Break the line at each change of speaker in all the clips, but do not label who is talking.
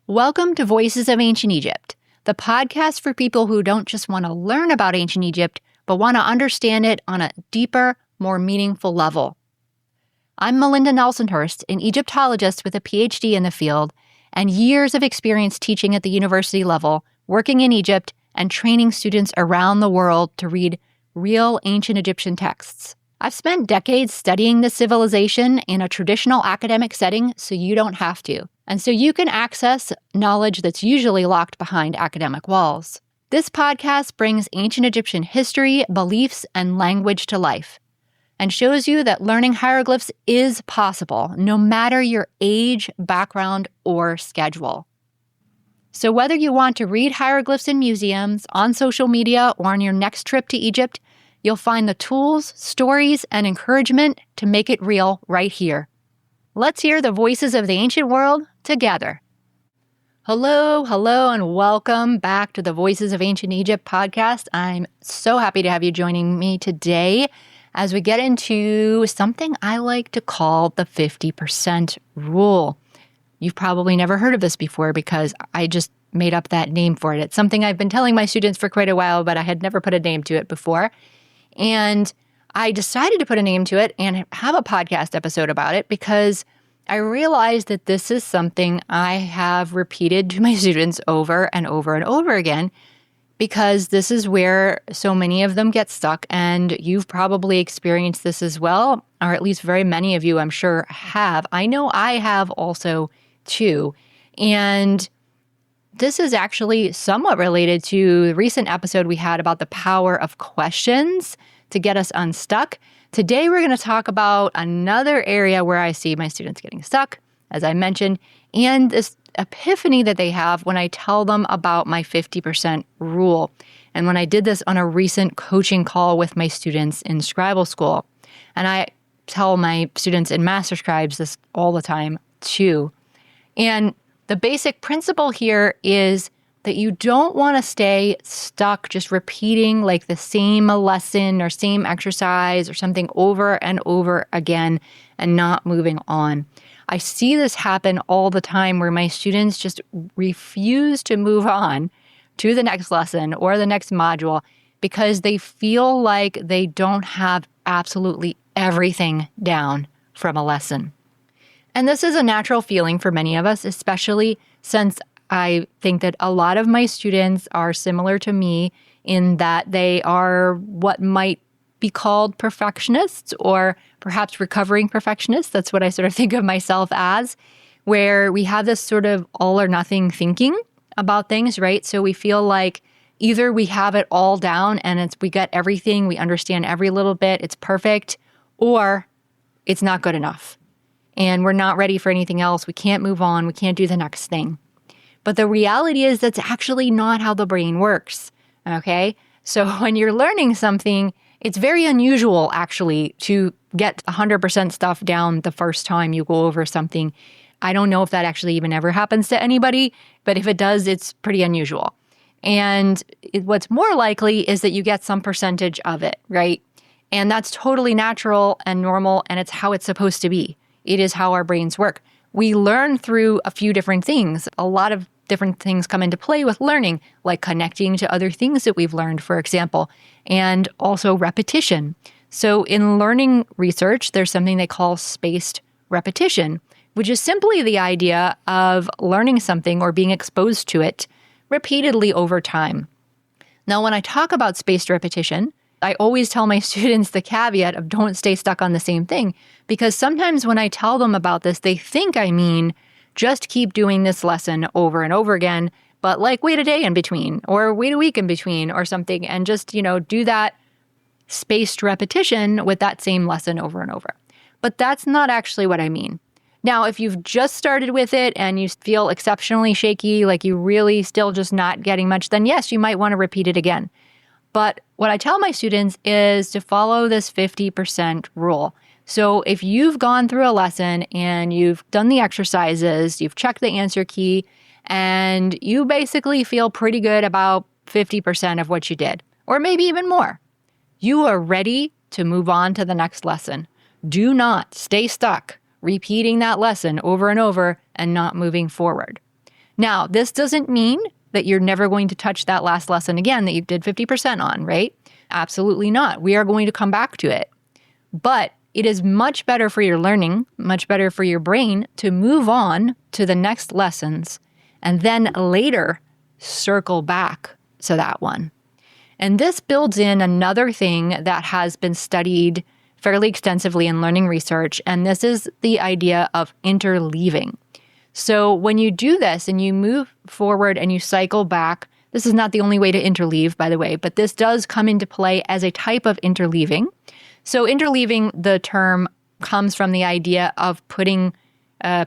Welcome to Voices of Ancient Egypt, the podcast for people who don't just want to learn about ancient Egypt, but want to understand it on a deeper, more meaningful level. I'm Melinda Nelson-Hurst, an Egyptologist with a PhD in the field and years of experience teaching at the university level, working in Egypt, and training students around the world to read real ancient Egyptian texts. I've spent decades studying this civilization in a traditional academic setting so you don't have to, and so you can access knowledge that's usually locked behind academic walls. This podcast brings ancient Egyptian history, beliefs, and language to life, and shows you that learning hieroglyphs is possible, no matter your age, background, or schedule. So whether you want to read hieroglyphs in museums, on social media, or on your next trip to Egypt, you'll find the tools, stories, and encouragement to make it real right here. Let's hear the voices of the ancient world together. Hello, and welcome back to the Voices of Ancient Egypt podcast. I'm so happy to have you joining me today as we get into something I like to call the 50% rule. You've probably never heard of this before because I just made up that name for it. It's something I've been telling my students for quite a while, but I had never put a name to it before. And I decided to put a name to it and have a podcast episode about it because I realized that this is something I have repeated to my students over and over and over again, because this is where so many of them get stuck, and you've probably experienced this as well, or at least very many of you, I'm sure, have. I know I have also too. And this is actually somewhat related to the recent episode we had about the power of questions to get us unstuck. Today, we're going to talk about another area where I see my students getting stuck, as I mentioned, and this epiphany that they have when I tell them about my 50% rule. And when I did this on a recent coaching call with my students in Scribal School. And I tell my students in Master Scribes this all the time too. And the basic principle here is that you don't want to stay stuck just repeating like the same lesson or same exercise or something over and over again and not moving on. I see this happen all the time where my students just refuse to move on to the next lesson or the next module because they feel like they don't have absolutely everything down from a lesson. And this is a natural feeling for many of us, especially since I think that a lot of my students are similar to me in that they are what might be called perfectionists or perhaps recovering perfectionists. That's what I sort of think of myself as, where we have this sort of all or nothing thinking about things, right? So we feel like either we have it all down and we get everything, we understand every little bit, it's perfect, or it's not good enough. And we're not ready for anything else. We can't move on. We can't do the next thing. But the reality is that's actually not how the brain works, okay? So when you're learning something, it's very unusual, actually, to get 100% stuff down the first time you go over something. I don't know if that actually even ever happens to anybody, but if it does, it's pretty unusual. And what's more likely is that you get some percentage of it, right? And that's totally natural and normal, and it's how it's supposed to be. It is how our brains work. We learn through a few different things. A lot of different things come into play with learning, like connecting to other things that we've learned, for example, and also repetition. So in learning research, there's something they call spaced repetition, which is simply the idea of learning something or being exposed to it repeatedly over time. Now, when I talk about spaced repetition, I always tell my students the caveat of don't stay stuck on the same thing, because sometimes when I tell them about this, they think I mean just keep doing this lesson over and over again, but like wait a day in between or wait a week in between or something and just, do that spaced repetition with that same lesson over and over. But that's not actually what I mean. Now, if you've just started with it and you feel exceptionally shaky, like you really still just not getting much, then yes, you might want to repeat it again. But what I tell my students is to follow this 50% rule. So if you've gone through a lesson and you've done the exercises, you've checked the answer key, and you basically feel pretty good about 50% of what you did, or maybe even more, you are ready to move on to the next lesson. Do not stay stuck repeating that lesson over and over and not moving forward. Now, this doesn't mean that you're never going to touch that last lesson again that you did 50% on, right? Absolutely not. We are going to come back to it. But it is much better for your learning, much better for your brain to move on to the next lessons and then later circle back to that one. And this builds in another thing that has been studied fairly extensively in learning research, and this is the idea of interleaving. So when you do this and you move forward and you cycle back, this is not the only way to interleave, by the way, but this does come into play as a type of interleaving. So interleaving, the term comes from the idea of putting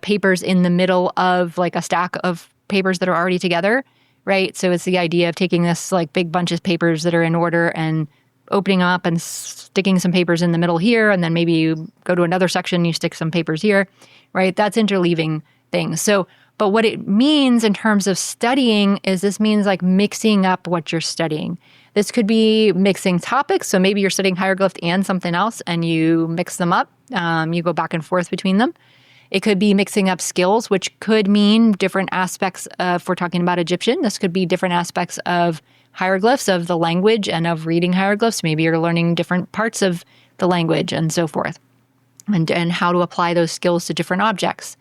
papers in the middle of like a stack of papers that are already together, right? So it's the idea of taking this like big bunch of papers that are in order and opening up and sticking some papers in the middle here, and then maybe you go to another section, you stick some papers here, right? That's interleaving things. So, but what it means in terms of studying is this means like mixing up what you're studying. This could be mixing topics. So maybe you're studying hieroglyph and something else and you mix them up. You go back and forth between them. It could be mixing up skills, which could mean different aspects if we're talking about Egyptian. This could be different aspects of hieroglyphs, of the language and of reading hieroglyphs. Maybe you're learning different parts of the language and so forth, and how to apply those skills to different objects.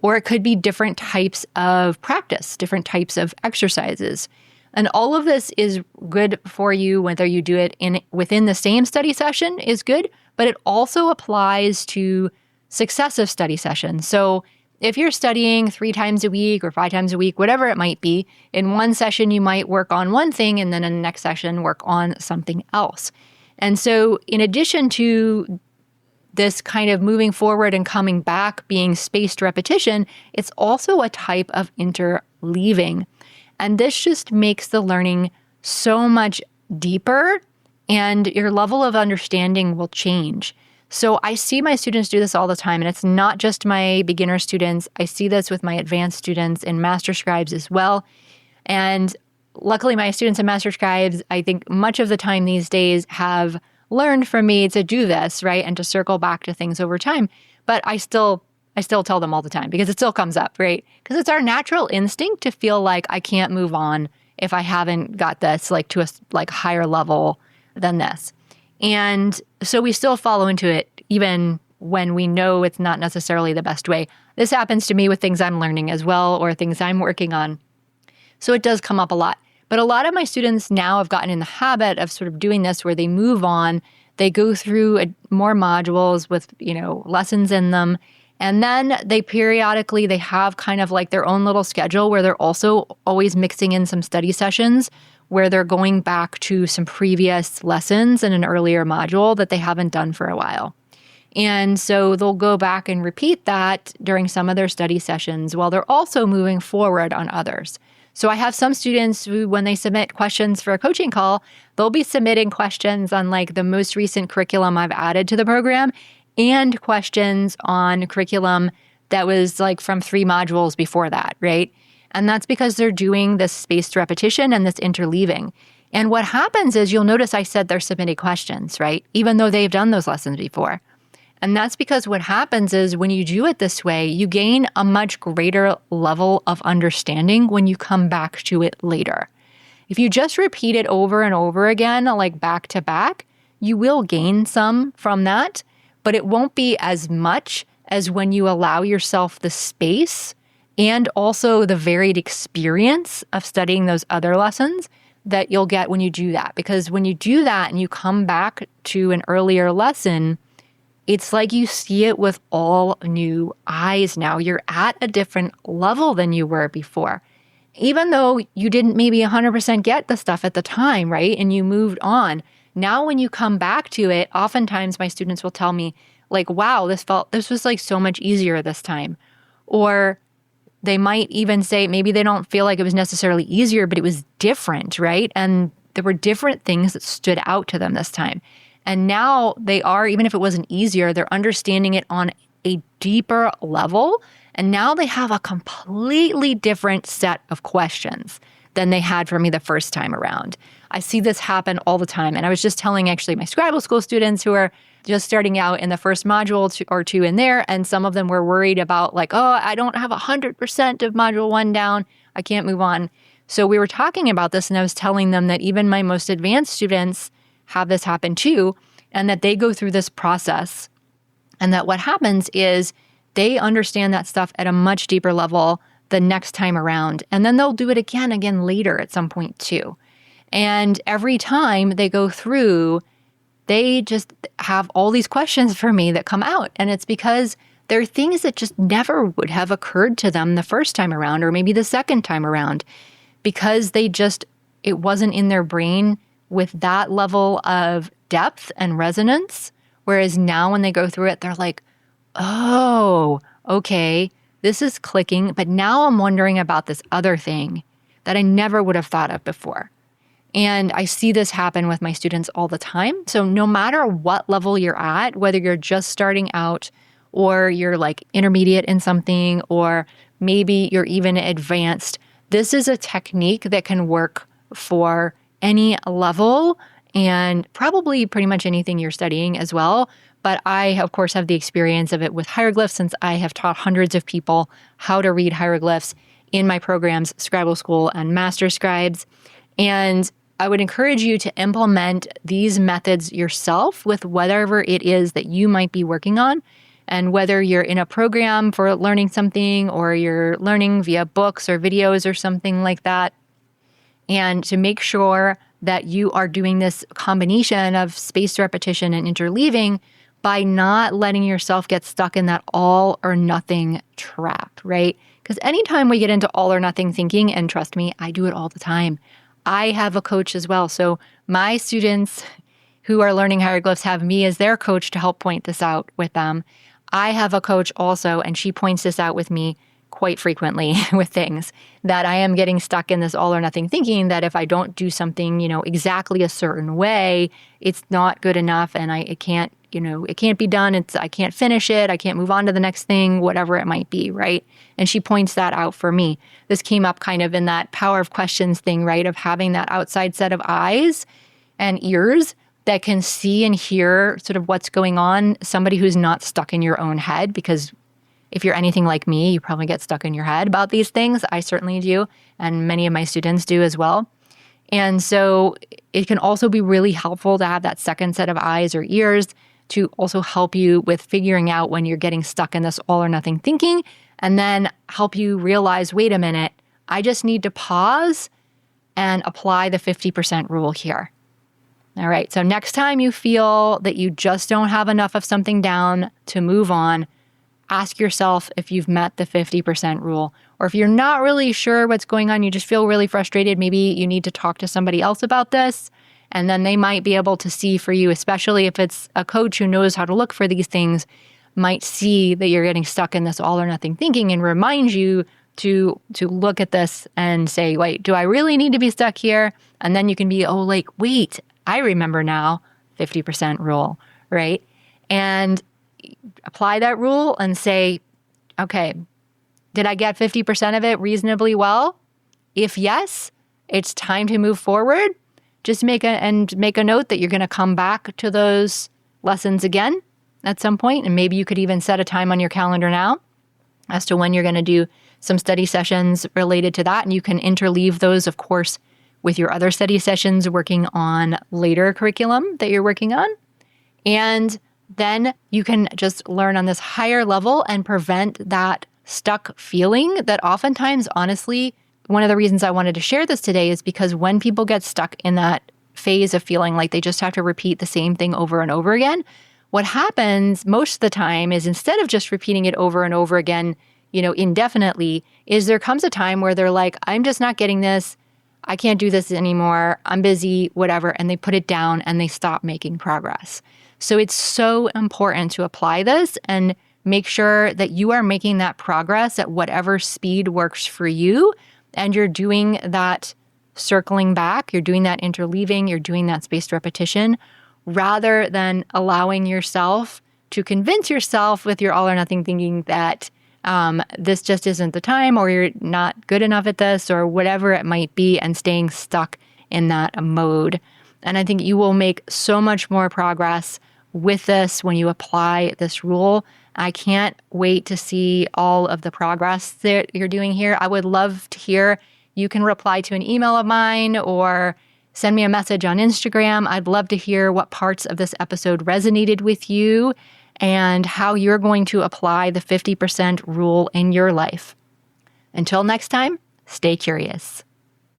Or it could be different types of practice, different types of exercises. And all of this is good for you, whether you do it within the same study session is good, but it also applies to successive study sessions. So if you're studying 3 times a week or 5 times a week, whatever it might be, in one session you might work on one thing and then in the next session work on something else. And so in addition to this kind of moving forward and coming back being spaced repetition, it's also a type of interleaving. And this just makes the learning so much deeper and your level of understanding will change. So I see my students do this all the time, and it's not just my beginner students. I see this with my advanced students and master scribes as well. And luckily, my students and master scribes, I think much of the time these days have learned from me to do this, right? And to circle back to things over time. But I still tell them all the time because it still comes up, right? Because it's our natural instinct to feel like I can't move on if I haven't got this like to a like higher level than this. And so we still follow into it even when we know it's not necessarily the best way. This happens to me with things I'm learning as well or things I'm working on. So it does come up a lot. But a lot of my students now have gotten in the habit of sort of doing this where they move on, they go through more modules with, lessons in them. And then they have kind of like their own little schedule where they're also always mixing in some study sessions where they're going back to some previous lessons in an earlier module that they haven't done for a while. And so they'll go back and repeat that during some of their study sessions while they're also moving forward on others. So I have some students who, when they submit questions for a coaching call, they'll be submitting questions on like the most recent curriculum I've added to the program and questions on curriculum that was like from 3 modules before that, right? And that's because they're doing this spaced repetition and this interleaving. And what happens is you'll notice I said they're submitting questions, right? Even though they've done those lessons before. And that's because what happens is when you do it this way, you gain a much greater level of understanding when you come back to it later. If you just repeat it over and over again, like back to back, you will gain some from that, but it won't be as much as when you allow yourself the space and also the varied experience of studying those other lessons that you'll get when you do that. Because when you do that and you come back to an earlier lesson, it's like you see it with all new eyes now. You're at a different level than you were before. Even though you didn't maybe 100% get the stuff at the time, right? And you moved on. Now when you come back to it, oftentimes my students will tell me like, wow, this was like so much easier this time. Or they might even say maybe they don't feel like it was necessarily easier, but it was different, right? And there were different things that stood out to them this time. And now they are, even if it wasn't easier, they're understanding it on a deeper level. And now they have a completely different set of questions than they had for me the first time around. I see this happen all the time. And I was just telling actually my Scribble School students who are just starting out in the first module or 2 in there, and some of them were worried about like, oh, I don't have 100% of module 1 down. I can't move on. So we were talking about this, and I was telling them that even my most advanced students have this happen too, and that they go through this process. And that what happens is they understand that stuff at a much deeper level the next time around. And then they'll do it again later at some point too. And every time they go through, they just have all these questions for me that come out. And it's because there are things that just never would have occurred to them the first time around, or maybe the second time around, because it wasn't in their brain with that level of depth and resonance. Whereas now when they go through it, they're like, oh, okay, this is clicking. But now I'm wondering about this other thing that I never would have thought of before. And I see this happen with my students all the time. So no matter what level you're at, whether you're just starting out or you're like intermediate in something, or maybe you're even advanced, this is a technique that can work for any level and probably pretty much anything you're studying as well. But I, of course, have the experience of it with hieroglyphs, since I have taught hundreds of people how to read hieroglyphs in my programs, Scribal School and Master Scribes. And I would encourage you to implement these methods yourself with whatever it is that you might be working on. And whether you're in a program for learning something, or you're learning via books or videos or something like that. And to make sure that you are doing this combination of spaced repetition and interleaving by not letting yourself get stuck in that all or nothing trap, right? Because anytime we get into all or nothing thinking, and trust me, I do it all the time. I have a coach as well. So my students who are learning hieroglyphs have me as their coach to help point this out with them. I have a coach also, and she points this out with me quite frequently with things that I am getting stuck in this all or nothing thinking, that if I don't do something, exactly a certain way, it's not good enough, and it can't be done. I can't finish it. I can't move on to the next thing, whatever it might be, right? And she points that out for me. This came up kind of in that power of questions thing, right? Of having that outside set of eyes and ears that can see and hear sort of what's going on, somebody who's not stuck in your own head. Because if you're anything like me, you probably get stuck in your head about these things. I certainly do, and many of my students do as well. And so it can also be really helpful to have that second set of eyes or ears to also help you with figuring out when you're getting stuck in this all or nothing thinking, and then help you realize, wait a minute, I just need to pause and apply the 50% rule here. All right, so next time you feel that you just don't have enough of something down to move on, ask yourself if you've met the 50% rule. Or if you're not really sure what's going on, you just feel really frustrated, maybe you need to talk to somebody else about this, and then they might be able to see for you, especially if it's a coach who knows how to look for these things, might see that you're getting stuck in this all or nothing thinking and remind you to look at this and say, wait, do I really need to be stuck here? And then you can be, wait, I remember now, 50% rule, right? And apply that rule and say, okay, did I get 50% of it reasonably well? If yes, it's time to move forward. Just make a note that you're going to come back to those lessons again at some point, and maybe you could even set a time on your calendar now as to when you're going to do some study sessions related to that, and you can interleave those, of course, with your other study sessions working on later curriculum that you're working on. And then you can just learn on this higher level and prevent that stuck feeling that oftentimes, honestly, one of the reasons I wanted to share this today is because when people get stuck in that phase of feeling like they just have to repeat the same thing over and over again, what happens most of the time is, instead of just repeating it over and over again, indefinitely, is there comes a time where they're like, I'm just not getting this. I can't do this anymore. I'm busy, whatever. And they put it down and they stop making progress. So it's so important to apply this and make sure that you are making that progress at whatever speed works for you. And you're doing that circling back, you're doing that interleaving, you're doing that spaced repetition, rather than allowing yourself to convince yourself with your all or nothing thinking that this just isn't the time, or you're not good enough at this, or whatever it might be, and staying stuck in that mode. And I think you will make so much more progress with this when you apply this rule I can't wait to see all of the progress that you're doing here. I would love to hear. You can reply to an email of mine or send me a message on Instagram. I'd love to hear what parts of this episode resonated with you and how you're going to apply the 50% rule in your life. Until next time, stay curious.